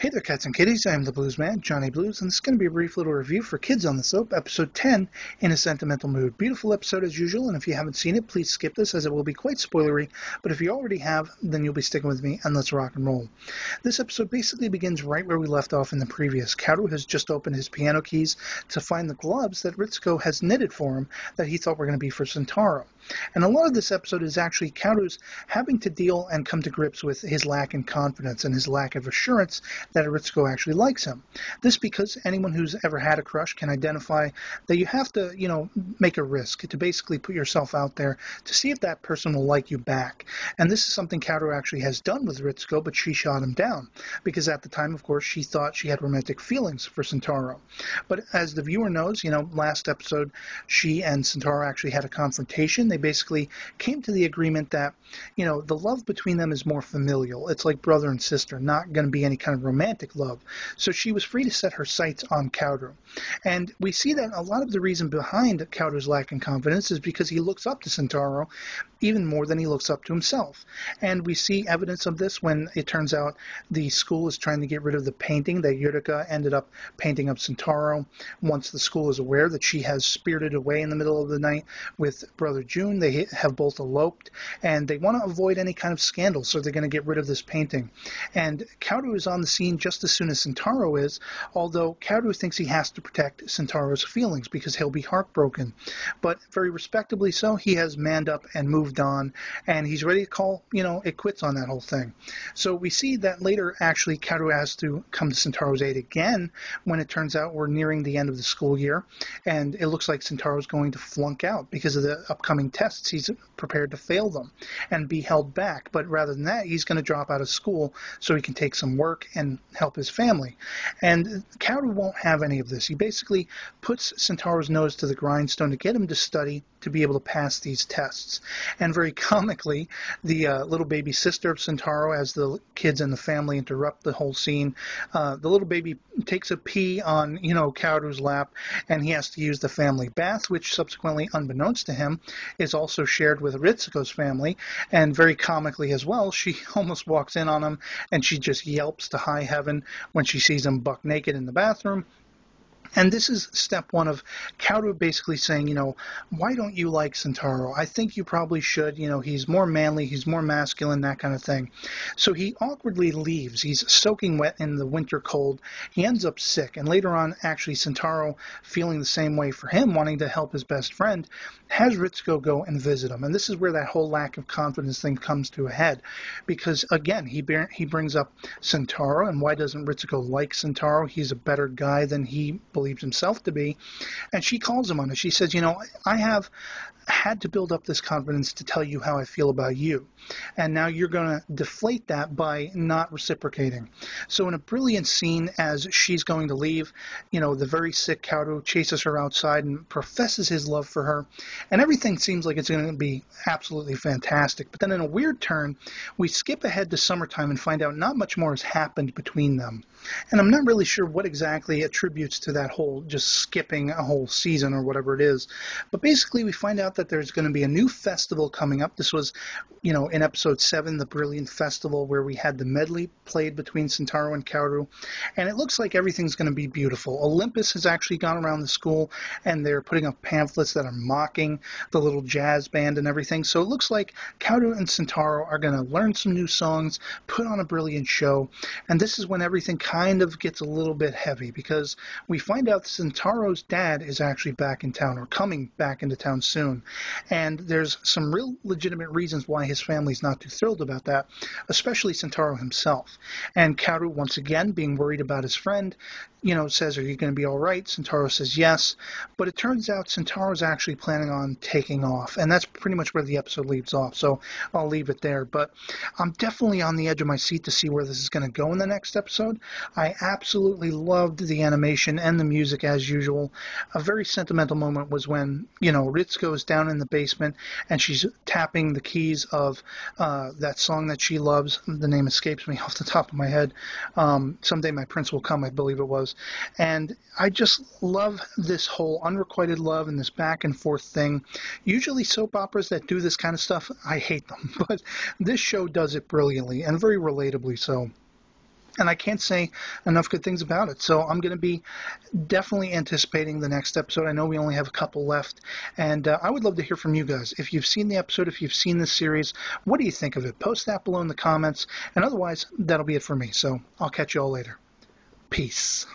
Hey there, cats and kitties. I am the Blues Man, Johnny Blues, and this is going to be a brief little review for Kids on the Soap, episode 10, In a Sentimental Mood. Beautiful episode as usual, and if you haven't seen it, please skip this as it will be quite spoilery, but if you already have, then you'll be sticking with me, and let's rock and roll. This episode basically begins right where we left off in the previous. Kaoru has just opened his piano keys to find the gloves that Ritsuko has knitted for him that he thought were going to be for Sentaro. And a lot of this episode is actually Kaoru's having to deal and come to grips with his lack in confidence and his lack of assurance that Ritsuko actually likes him. This because anyone who's ever had a crush can identify that you have to, make a risk to basically put yourself out there to see if that person will like you back. And this is something Kaoru actually has done with Ritsuko, but she shot him down because at the time, of course, she thought she had romantic feelings for Sentaro. But as the viewer knows, last episode, she and Sentaro actually had a confrontation. They basically came to the agreement that, the love between them is more familial. It's like brother and sister, not going to be any kind of romantic love. So she was free to set her sights on Kaoru. And we see that a lot of the reason behind Kaoru's lack in confidence is because he looks up to Sentaro even more than he looks up to himself. And we see evidence of this when it turns out the school is trying to get rid of the painting that Yurika ended up painting of Sentaro. Once the school is aware that she has spirited away in the middle of the night with Brother June, they have both eloped, and they want to avoid any kind of scandal, so they're going to get rid of this painting. And Kaoru is on the scene just as soon as Sentaro is, although Kaoru thinks he has to protect Sentaro's feelings because he'll be heartbroken. But very respectably so, he has manned up and moved on, and he's ready to call, it quits on that whole thing. So we see that later, actually, Kaoru has to come to Sentaro's aid again when it turns out we're nearing the end of the school year, and it looks like Sentaro's going to flunk out because of the upcoming tests. He's prepared to fail them and be held back, but rather than that, he's going to drop out of school so he can take some work and help his family. And Kaoru won't have any of this. He basically puts Sentaro's nose to the grindstone to get him to study to be able to pass these tests. And very comically, the little baby sister of Sentaro, as the kids and the family interrupt the whole scene, the little baby takes a pee on, Kaoru's lap, and he has to use the family bath, which subsequently, unbeknownst to him, is also shared with Ritsuko's family. And very comically as well, she almost walks in on him, and she just yelps to high heaven when she sees him buck naked in the bathroom. And this is step one of Kaoru basically saying, why don't you like Sentaro? I think you probably should. He's more manly, he's more masculine, that kind of thing. So he awkwardly leaves. He's soaking wet in the winter cold. He ends up sick. And later on, actually, Sentaro, feeling the same way for him, wanting to help his best friend, has Ritsuko go and visit him. And this is where that whole lack of confidence thing comes to a head. Because, again, he brings up Sentaro, and why doesn't Ritsuko like Sentaro? He's a better guy than he believes himself to be, and she calls him on it. She says, I have had to build up this confidence to tell you how I feel about you, and now you're going to deflate that by not reciprocating. So in a brilliant scene, as she's going to leave, the very sick Kaoru chases her outside and professes his love for her, and everything seems like it's going to be absolutely fantastic. But then in a weird turn, we skip ahead to summertime and find out not much more has happened between them. And I'm not really sure what exactly attributes to that whole just skipping a whole season or whatever it is. But basically we find out that there's going to be a new festival coming up. This was, in episode 7, the Brilliant Festival, where we had the medley played between Sentaro and Kaoru. And it looks like everything's going to be beautiful. Olympus has actually gone around the school, and they're putting up pamphlets that are mocking the little jazz band and everything. So it looks like Kaoru and Sentaro are going to learn some new songs, put on a brilliant show. And this is when everything kind of gets a little bit heavy, because we find out Sentaro's dad is actually back in town, or coming back into town soon. And there's some real legitimate reasons why his family's not too thrilled about that, especially Sentaro himself. And Kaoru, once again, being worried about his friend, says, are you going to be all right? Sentaro says yes. But it turns out Sentaro's actually planning on taking off. And that's pretty much where the episode leaves off. So I'll leave it there. But I'm definitely on the edge of my seat to see where this is going to go in the next episode. I absolutely loved the animation and the music as usual. A very sentimental moment was when, Ritsuko is down in the basement and she's tapping the keys of that song that she loves. The name escapes me off the top of my head. Someday My Prince Will Come, I believe it was. And I just love this whole unrequited love and this back and forth thing. Usually soap operas that do this kind of stuff, I hate them. But this show does it brilliantly and very relatably so. and I can't say enough good things about it. So I'm going to be definitely anticipating the next episode. I know we only have a couple left, and I would love to hear from you guys. If you've seen the episode, if you've seen this series, what do you think of it? Post that below in the comments, and otherwise, that'll be it for me. So I'll catch you all later. Peace.